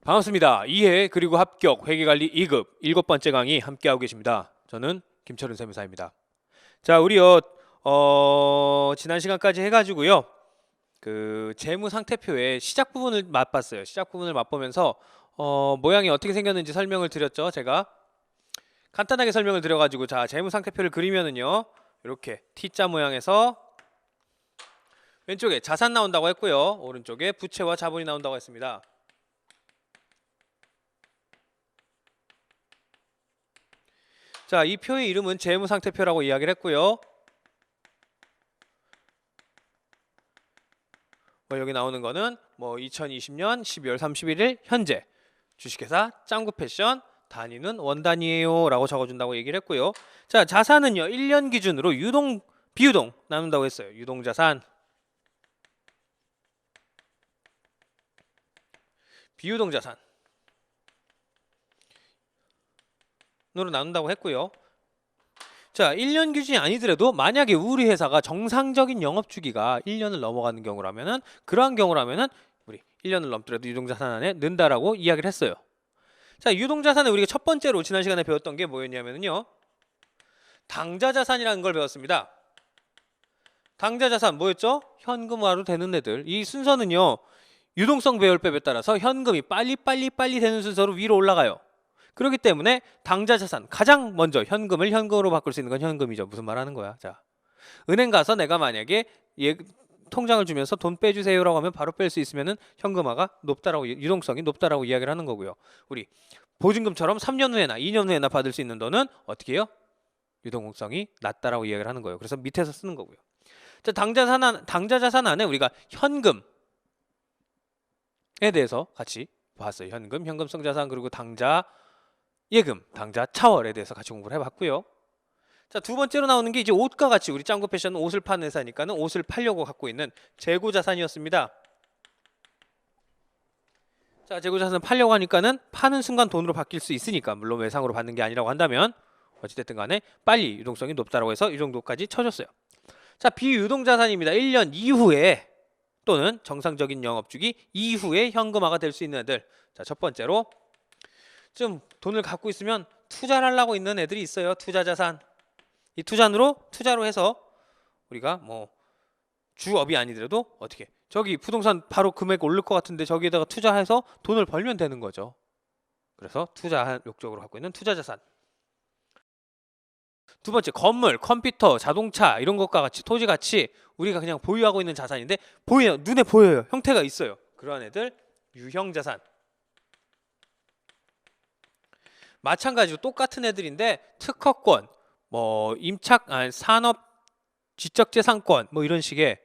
반갑습니다. 이해 그리고 합격 회계관리 2급 7번째 강의 함께하고 계십니다. 저는 김철은 세무사입니다. 자, 우리요 지난 시간까지 해가지고요 그 재무 상태표의 시작 부분을 맛봤어요. 시작 부분을 맛보면서 모양이 어떻게 생겼는지 설명을 드렸죠. 제가 간단하게 설명을 드려가지고 자 재무 상태표를 그리면은요 이렇게 T자 모양에서 왼쪽에 자산 나온다고 했고요, 오른쪽에 부채와 자본이 나온다고 했습니다. 자, 이 표의 이름은 재무상태표라고 이야기를 했고요. 여기 나오는 거는 2020년 12월 31일 현재 주식회사 짱구패션, 단위는 원단위예요 라고 적어준다고 얘기를 했고요. 자, 자산은요 1년 기준으로 유동, 비유동 나눈다고 했어요. 유동자산, 비유동자산 으로 나눈다고 했고요. 자, 1년 기준이 아니더라도 만약에 우리 회사가 정상적인 영업 주기가 1년을 넘어가는 경우라면은, 그러한 경우라면은 우리 1년을 넘더라도 유동자산 안에 넣는다라고 이야기를 했어요. 자, 유동자산은 우리가 첫 번째로 지난 시간에 배웠던 게 뭐였냐면요, 당자자산이라는 걸 배웠습니다. 당자자산 뭐였죠? 현금화로 되는 애들. 이 순서는요 유동성 배열법에 따라서 현금이 빨리 되는 순서로 위로 올라가요. 그렇기 때문에 당자자산, 가장 먼저 현금을 현금으로 바꿀 수 있는 건 현금이죠. 무슨 말 하는 거야? 자, 은행 가서 내가 만약에 통장을 주면서 돈 빼주세요라고 하면 바로 뺄 수 있으면은 현금화가 높다라고, 유동성이 높다라고 이야기를 하는 거고요. 우리 보증금처럼 3년 후에나 2년 후에나 받을 수 있는 돈은 어떻게 해요? 유동성이 낮다라고 이야기를 하는 거예요. 그래서 밑에서 쓰는 거고요. 자, 당자자산 안에 우리가 현금에 대해서 같이 봤어요. 현금, 현금성 자산, 그리고 당자 예금, 당자 차월에 대해서 같이 공부를 해봤고요. 자, 두 번째로 나오는 게 이제 옷과 같이, 우리 짱구 패션은 옷을 파는 회사니까는 옷을 팔려고 갖고 있는 재고자산이었습니다. 자, 재고자산 팔려고 하니까는 파는 순간 돈으로 바뀔 수 있으니까, 물론 외상으로 받는 게 아니라고 한다면 어찌됐든 간에 빨리 유동성이 높다라고 해서 이 정도까지 쳐줬어요. 자, 비유동자산입니다. 1년 이후에 또는 정상적인 영업주기 이후에 현금화가 될 수 있는 애들. 자, 첫 번째로 좀 돈을 갖고 있으면 투자를 하려고 있는 애들이 있어요. 투자자산. 이 투자로 해서 우리가 주업이 아니더라도 어떻게 저기 부동산 바로 금액 오를 것 같은데 저기에다가 투자해서 돈을 벌면 되는 거죠. 그래서 투자 목적으로 갖고 있는 투자자산. 두 번째, 건물, 컴퓨터, 자동차 이런 것과 같이, 토지같이 우리가 그냥 보유하고 있는 자산인데 눈에 보여요. 형태가 있어요. 그러한 애들 유형자산. 마찬가지로 똑같은 애들인데 특허권, 산업 지적재산권 이런 식의,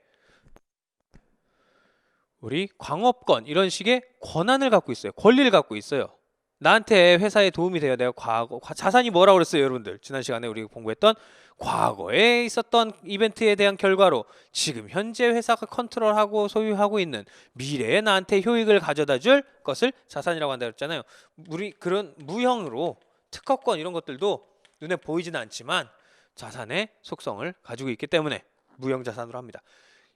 우리 광업권 이런 식의 권한을 갖고 있어요. 권리를 갖고 있어요. 나한테 회사에 도움이 돼요. 내가 자산이 뭐라고 그랬어요, 여러분들? 지난 시간에 우리가 공부했던 과거에 있었던 이벤트에 대한 결과로 지금 현재 회사가 컨트롤하고 소유하고 있는 미래에 나한테 효익을 가져다 줄 것을 자산이라고 한다고 했잖아요. 우리 그런 무형으로 특허권 이런 것들도 눈에 보이지는 않지만 자산의 속성을 가지고 있기 때문에 무형 자산으로 합니다.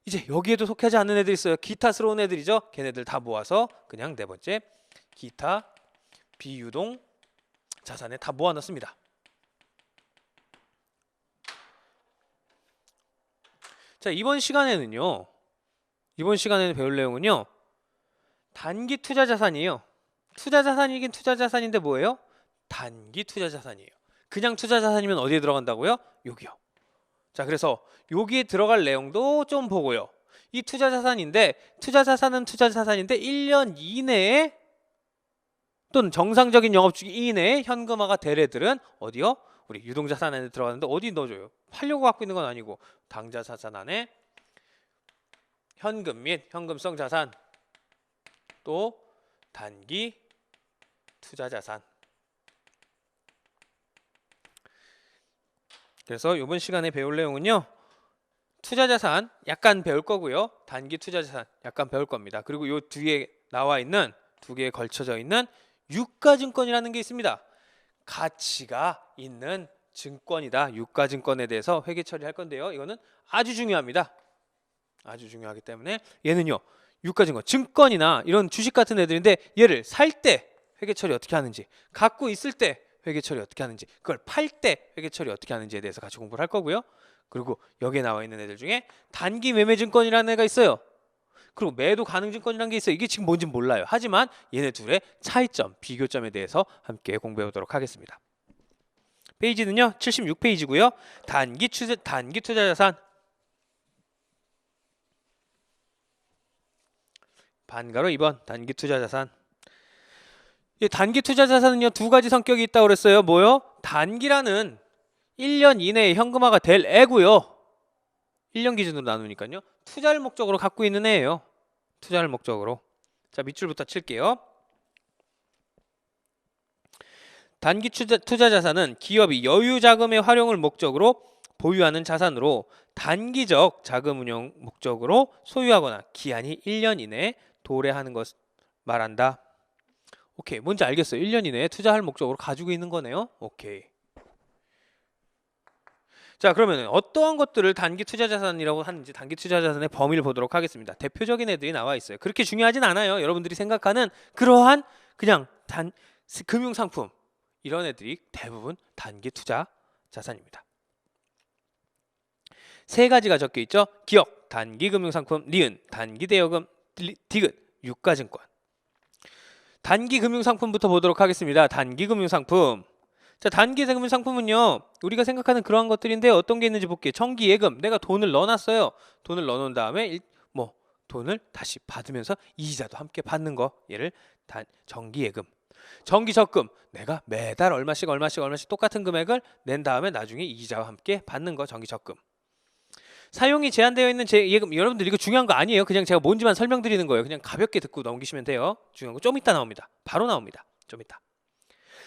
이제 여기에도 속하지 않는 애들이 있어요. 기타스러운 애들이죠. 걔네들 다 모아서 그냥 네 번째 기타 비유동 자산에 다 모아놨습니다. 자, 이번 시간에는 배울 내용은요 단기 투자 자산이에요. 투자 자산이긴 투자 자산인데 뭐예요? 단기 투자 자산이에요. 그냥 투자 자산이면 어디에 들어간다고요? 여기요. 자, 그래서 여기에 들어갈 내용도 좀 보고요. 이 투자 자산인데, 투자 자산은 투자 자산인데 1년 이내에 또는 정상적인 영업주기 이내에 현금화가 될 애들은 어디요? 우리 유동자산 안에 들어가는데 어디 넣어줘요? 팔려고 갖고 있는 건 아니고 당자자산 안에 현금 및 현금성 자산, 또 단기 투자자산. 그래서 이번 시간에 배울 내용은요 투자자산 약간 배울 거고요, 단기 투자자산 약간 배울 겁니다. 그리고 이 뒤에 나와 있는 두 개에 걸쳐져 있는 유가증권이라는 게 있습니다. 가치가 있는 증권이다. 유가증권에 대해서 회계 처리할 건데요, 이거는 아주 중요합니다. 아주 중요하기 때문에 얘는요 유가증권, 증권이나 이런 주식 같은 애들인데 얘를 살 때 회계 처리 어떻게 하는지, 갖고 있을 때 회계 처리 어떻게 하는지, 그걸 팔 때 회계 처리 어떻게 하는지에 대해서 같이 공부를 할 거고요. 그리고 여기에 나와 있는 애들 중에 단기 매매 증권이라는 애가 있어요. 그리고 매도 가능 증권이라는 게 있어요. 이게 지금 뭔지 몰라요. 하지만 얘네 둘의 차이점, 비교점에 대해서 함께 공부해 보도록 하겠습니다. 페이지는요 76페이지고요. 단기 투자 자산, 반가로 2번 단기 투자 자산. 이 단기 투자 자산은요 두 가지 성격이 있다고 그랬어요. 뭐요? 단기라는 1년 이내에 현금화가 될 애고요. 1년 기준으로 나누니까요. 투자를 목적으로 갖고 있는 애예요. 투자를 목적으로. 자, 밑줄부터 칠게요. 단기 투자 자산은 기업이 여유 자금의 활용을 목적으로 보유하는 자산으로 단기적 자금 운용 목적으로 소유하거나 기한이 1년 이내에 도래하는 것을 말한다. 오케이, 뭔지 알겠어요. 1년 이내에 투자할 목적으로 가지고 있는 거네요. 오케이. 자, 그러면 어떠한 것들을 단기 투자 자산이라고 하는지 단기 투자 자산의 범위를 보도록 하겠습니다. 대표적인 애들이 나와 있어요. 그렇게 중요하진 않아요. 여러분들이 생각하는 그러한 그냥 금융 상품, 이런 애들이 대부분 단기 투자 자산입니다. 세 가지가 적혀 있죠. 기업, 단기 금융 상품, 니은, 단기 대여금, 디귿, 유가증권. 단기 금융 상품부터 보도록 하겠습니다. 단기 금융 상품. 자, 단기 금융 상품은요 우리가 생각하는 그러한 것들인데 어떤 게 있는지 볼게요. 정기 예금, 내가 돈을 넣어놨어요. 돈을 넣어놓은 다음에 돈을 다시 받으면서 이자도 함께 받는 거, 얘를 정기 예금. 정기 적금, 내가 매달 얼마씩 똑같은 금액을 낸 다음에 나중에 이자와 함께 받는 거, 정기 적금. 사용이 제한되어 있는 예금, 여러분들 이거 중요한 거 아니에요. 그냥 제가 뭔지만 설명드리는 거예요. 그냥 가볍게 듣고 넘기시면 돼요. 중요한 거 좀 이따 나옵니다. 바로 나옵니다. 좀 이따.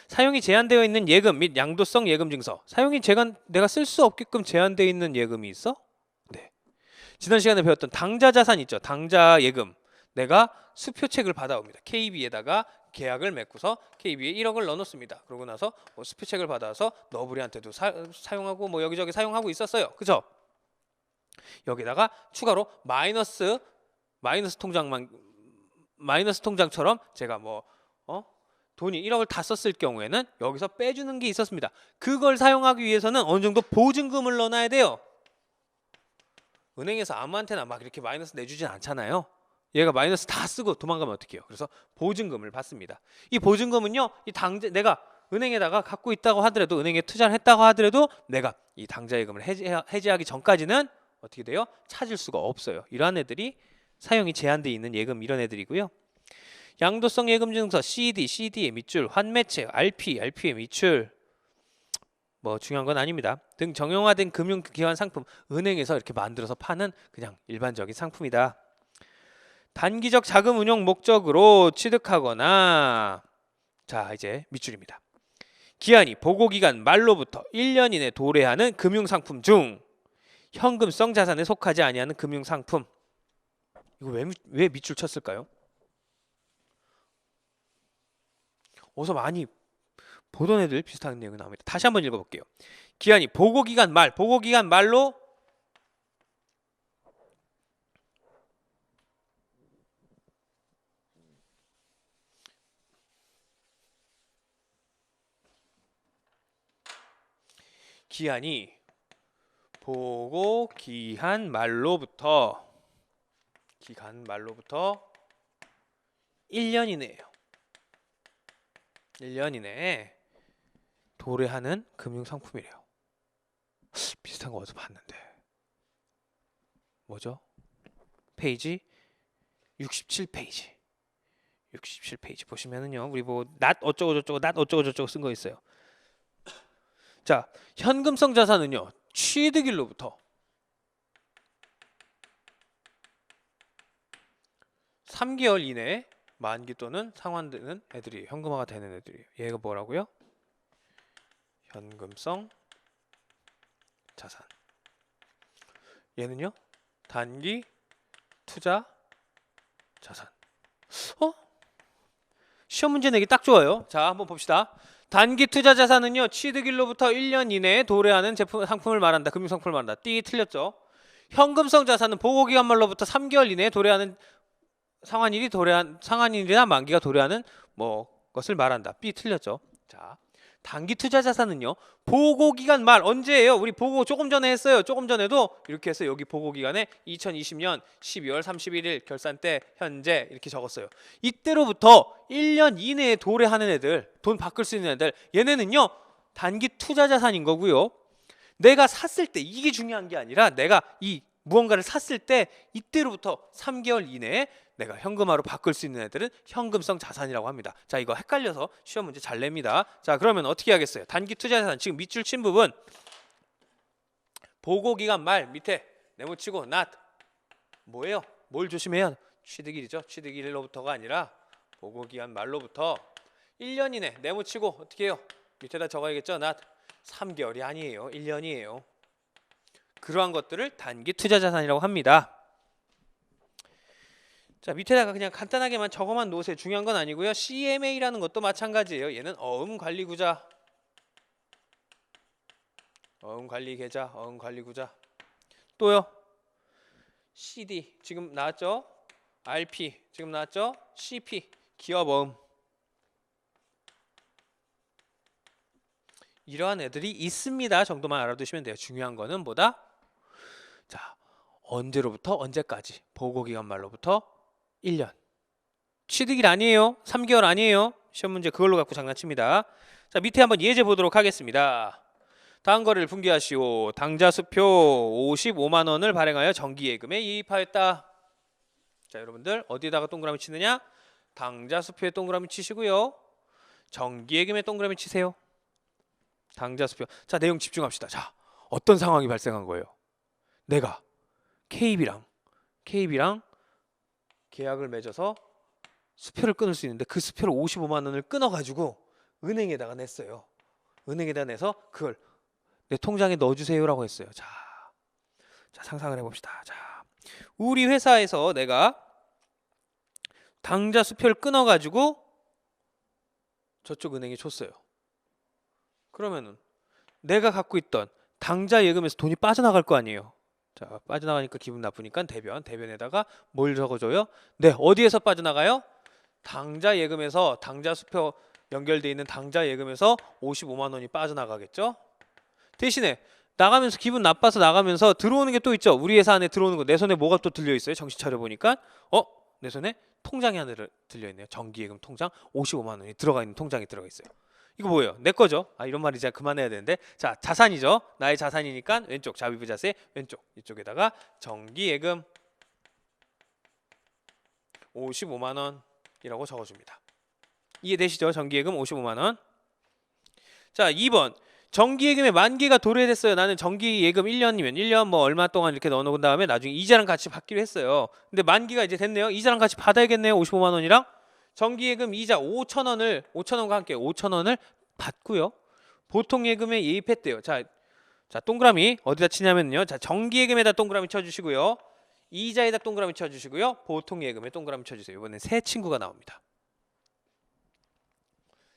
사용이 제한되어 있는 예금 및 양도성 예금 증서. 사용이 내가 쓸 수 없게끔 제한되어 있는 예금이 있어? 네. 지난 시간에 배웠던 당좌 자산 있죠. 당좌 예금. 내가 수표책을 받아옵니다. KB에다가 계약을 맺고서 KB에 1억을 넣어놓습니다. 그러고 나서 수표책을 받아서 너브리한테도 사용하고 여기저기 사용하고 있었어요. 그죠? 여기다가 추가로 마이너스 통장처럼 제가 돈이 1억을 다 썼을 경우에는 여기서 빼주는 게 있었습니다. 그걸 사용하기 위해서는 어느 정도 보증금을 넣어놔야 돼요. 은행에서 아무한테나 막 이렇게 마이너스 내주진 않잖아요. 얘가 마이너스 다 쓰고 도망가면 어떡해요? 그래서 보증금을 받습니다. 이 보증금은요, 내가 은행에다가 갖고 있다고 하더라도, 은행에 투자를 했다고 하더라도 내가 이 당좌예금을 해지하기 전까지는 어떻게 돼요? 찾을 수가 없어요. 이러한 애들이 사용이 제한되어 있는 예금, 이런 애들이고요. 양도성 예금 증서, CD의 밑줄, 환매채, RP의 밑줄, 중요한 건 아닙니다. 등 정형화된 금융기관 상품, 은행에서 이렇게 만들어서 파는 그냥 일반적인 상품이다. 단기적 자금 운용 목적으로 취득하거나, 자 이제 밑줄입니다. 기한이 보고기간 말로부터 1년 이내 도래하는 금융상품 중 현금성 자산에 속하지 아니하는 금융상품. 이거 왜 밑줄 쳤을까요? 어서 많이 보던 애들 비슷한 내용이 나옵니다. 다시 한번 읽어볼게요. 기한이 보고기간 말로 기한이 보고기한 말로부터 1년 이내예요. 1년 이내에 도래하는 금융상품이래요. 비슷한 거 어디서 봤는데. 뭐죠? 페이지 67페이지. 67페이지 보시면은요. 우리 낫 어쩌고 쓴 거 있어요. 자, 현금성 자산은요. 취득일로부터 3개월 이내에 만기 또는 상환되는 애들이 현금화가 되는 애들이에요. 얘가 뭐라고요? 현금성 자산. 얘는요? 단기 투자 자산. 시험 문제 내기 딱 좋아요. 자, 한번 봅시다. 단기 투자 자산은요, 취득일로부터 1년 이내에 도래하는 상품을 말한다. 금융상품을 말한다. 띠 틀렸죠? 현금성 자산은 보고기간 말로부터 3개월 이내에 도래하는 상환일이나 만기가 도래하는 뭐 것을 말한다. B 틀렸죠. 자, 단기 투자 자산은요. 보고 기간 말 언제예요? 우리 보고 조금 전에 했어요. 조금 전에도 이렇게 해서 여기 보고 기간에 2020년 12월 31일 결산 때 현재 이렇게 적었어요. 이때로부터 1년 이내에 도래하는 애들, 돈 바꿀 수 있는 애들, 얘네는요. 단기 투자 자산인 거고요. 내가 샀을 때 이게 중요한 게 아니라 내가 이 무언가를 샀을 때 이때로부터 3개월 이내에 내가 현금화로 바꿀 수 있는 애들은 현금성 자산이라고 합니다. 자, 이거 헷갈려서 시험 문제 잘 냅니다. 자, 그러면 어떻게 하겠어요? 단기 투자 자산 지금 밑줄 친 부분 보고 기간 말 밑에 네모치고 not 뭐예요? 뭘 조심해야? 취득일이죠. 취득일로부터가 아니라 보고 기간 말로부터 1년 이내 네모치고 어떻게 해요? 밑에다 적어야겠죠. not 3개월이 아니에요. 1년이에요. 그러한 것들을 단기 투자 자산이라고 합니다. 자, 밑에다가 그냥 간단하게만 적어만 놓으세요. 중요한 건 아니고요. CMA라는 것도 마찬가지예요. 얘는 어음관리구자, 어음관리계좌, 어음관리구자. 또요. CD 지금 나왔죠? RP 지금 나왔죠? CP 기업어음. 이러한 애들이 있습니다 정도만 알아두시면 돼요. 중요한 거는 뭐다? 자, 언제로부터 언제까지 보고기간 말로부터 1년. 취득일 아니에요. 3개월 아니에요. 시험 문제 그걸로 갖고 장난칩니다. 자, 밑에 한번 예제 보도록 하겠습니다. 다음 거래를 분기하시오. 당좌 수표 55만 원을 발행하여 정기예금에 이입하였다. 자, 여러분들 어디에다가 동그라미 치느냐? 당좌 수표에 동그라미 치시고요. 정기예금에 동그라미 치세요. 당좌 수표. 자, 내용 집중합시다. 자, 어떤 상황이 발생한 거예요? 내가 KB랑 계약을 맺어서 수표를 끊을 수 있는데 그 수표를 55만 원을 끊어가지고 은행에다가 냈어요. 은행에다 내서 그걸 내 통장에 넣어주세요라고 했어요. 자, 상상을 해봅시다. 자, 우리 회사에서 내가 당좌 수표를 끊어가지고 저쪽 은행에 줬어요. 그러면은 내가 갖고 있던 당좌 예금에서 돈이 빠져나갈 거 아니에요. 자, 빠져나가니까 기분 나쁘니까 대변에다가 뭘 적어줘요? 네, 어디에서 빠져나가요? 당좌 예금에서, 당좌 수표 연결돼 있는 당좌 예금에서 55만 원이 빠져나가겠죠? 대신에 나가면서 기분 나빠서 나가면서 들어오는 게 또 있죠. 우리 회사 안에 들어오는 거. 내 손에 뭐가 또 들려 있어요? 정신 차려 보니까 내 손에 통장이 하나 들려 있네요. 정기예금 통장 55만 원이 들어가 있는 통장이 들어가 있어요. 이거 뭐예요? 내 거죠. 아, 이런 말 이제 그만해야 되는데. 자, 자산이죠. 나의 자산이니까 왼쪽 자비부 자세 왼쪽 이쪽에다가 정기예금 55만 원이라고 적어줍니다. 이해되시죠? 정기예금 55만 원. 자, 2번 정기예금의 만기가 도래됐어요. 나는 정기예금 1년이면 1년 뭐 얼마 동안 이렇게 넣어놓은 다음에 나중에 이자랑 같이 받기로 했어요. 근데 만기가 이제 됐네요. 이자랑 같이 받아야겠네요. 55만 원이랑. 정기예금 이자 5천 원과 함께 5천 원을 받고요. 보통예금에 예입했대요. 자, 동그라미 어디다 치냐면요. 자, 정기예금에다 동그라미 쳐주시고요. 이자에다 동그라미 쳐주시고요. 보통예금에 동그라미 쳐주세요. 이번엔 새 친구가 나옵니다.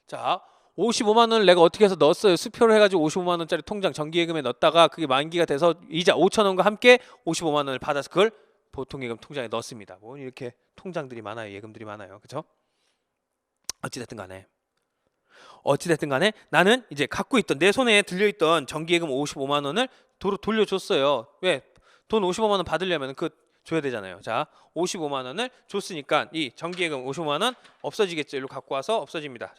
자, 55만 원을 내가 어떻게 해서 넣었어요. 수표를 해가지고 55만 원짜리 통장 정기예금에 넣었다가 그게 만기가 돼서 이자 5천 원과 함께 55만 원을 받아서 그걸 보통예금 통장에 넣습니다. 뭐 이렇게 통장들이 많아요. 예금들이 많아요. 그렇죠? 어찌됐든 간에 나는 이제 갖고 있던 내 손에 들려있던 정기예금 55만 원을 도로 돌려줬어요. 왜? 돈 55만 원 받으려면 그 줘야 되잖아요. 자, 55만 원을 줬으니까 이 정기예금 55만 원 없어지겠죠. 일로 갖고 와서 없어집니다.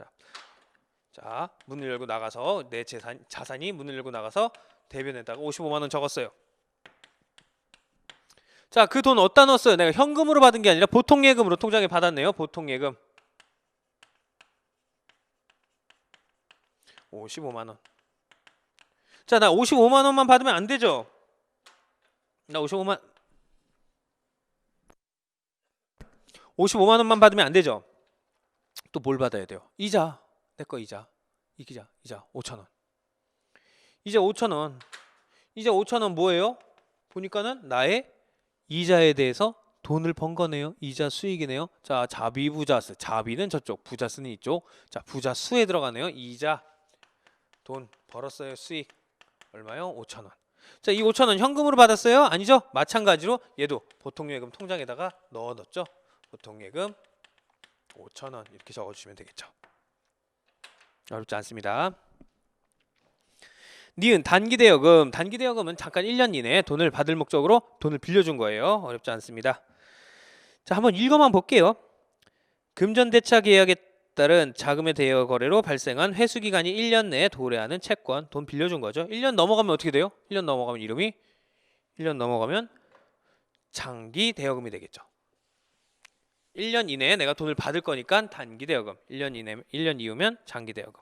자, 문을 열고 나가서 내 자산이 문을 열고 나가서 대변에다가 55만 원 적었어요. 자, 그 돈 어디다 넣었어요? 내가 현금으로 받은 게 아니라 보통예금으로 통장에 받았네요. 보통예금 55만 원. 자, 나 55만 원만 받으면 안 되죠? 나 55만 원만 받으면 안 되죠? 또 뭘 받아야 돼요? 이자. 내 거 이자 5천 원. 이자 5천 원. 이자 5천 원 뭐예요? 보니까는 나의 이자에 대해서 돈을 번 거네요. 이자 수익이네요. 자, 자비부자스. 자비는 저쪽, 부자스는 이쪽. 자, 부자수에 들어가네요. 이자. 돈 벌었어요. 수익. 얼마요? 5천 원. 자, 이 5천 원 현금으로 받았어요? 아니죠? 마찬가지로 얘도 보통예금 통장에다가 넣어뒀죠. 보통예금 5,000원 이렇게 적어주시면 되겠죠. 어렵지 않습니다. 니은 단기대여금. 단기대여금은 잠깐 1년 이내에 돈을 받을 목적으로 돈을 빌려준 거예요. 어렵지 않습니다. 자, 한번 읽어만 볼게요. 금전대차 계약에 따른 자금의 대여 거래로 발생한 회수기간이 1년 내에 도래하는 채권. 돈 빌려준 거죠. 1년 넘어가면 어떻게 돼요? 1년 넘어가면 이름이 1년 넘어가면 장기 대여금이 되겠죠. 1년 이내에 내가 돈을 받을 거니까 단기 대여금. 1년 이후면 장기 대여금.